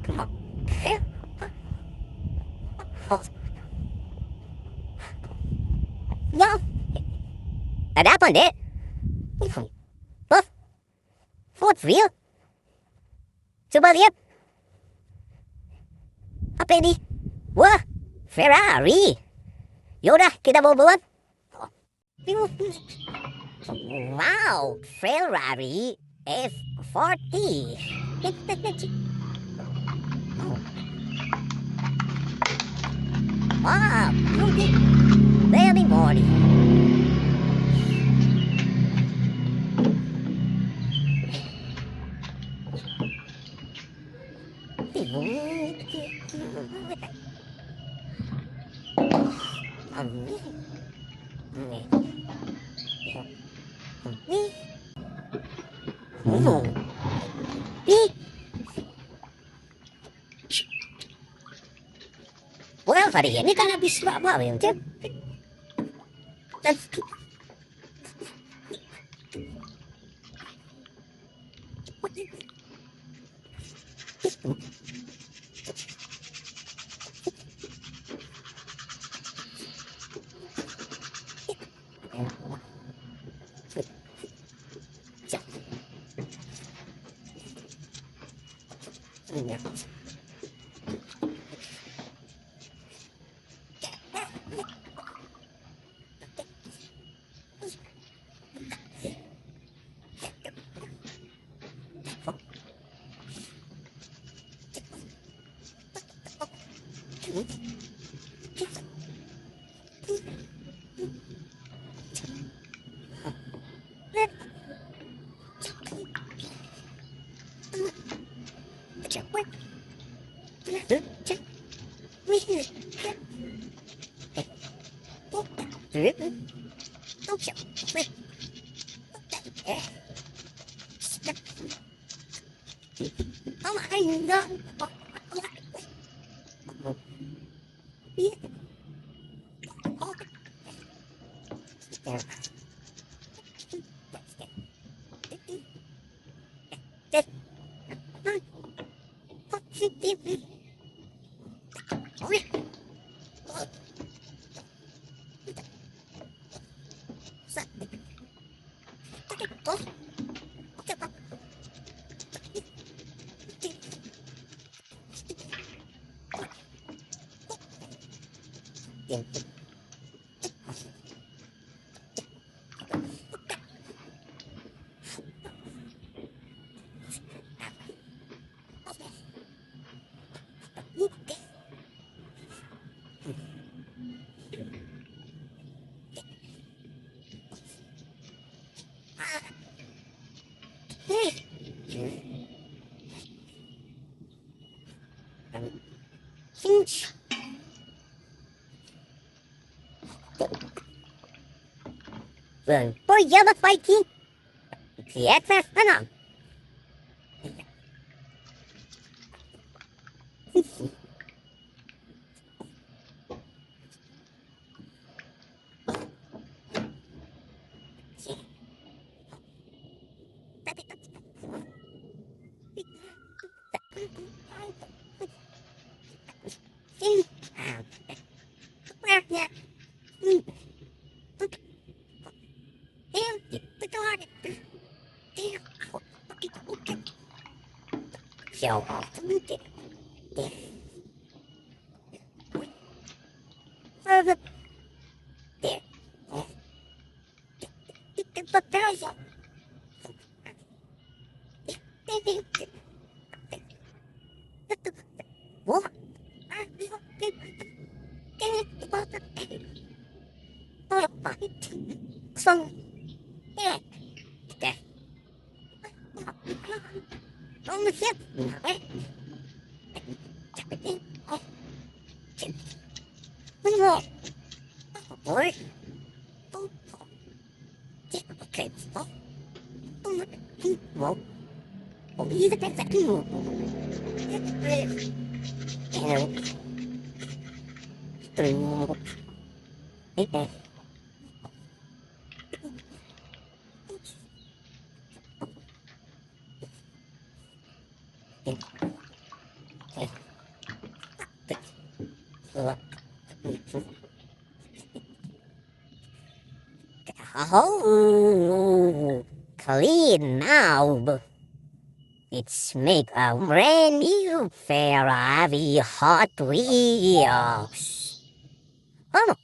Come on. No. That happened it. Buff. Ford real. Coba lihat. Apa ini? Wah, Ferrari. Yaudah, kita bawa bulan. Wow, Ferrari F40. Wow, very morning. Well, hari ini kan habis lama ya, Cep. Vâng, tôi giờ bắt phải chi. Thì ép phép nó nằm. Chào. Xong. Không biết. Ôi. Okay. Một. Một ý tất cả một. Từ. Hết đây. Oh, clean now. It's make a brand new Ferrari Hot Wheels. Oh,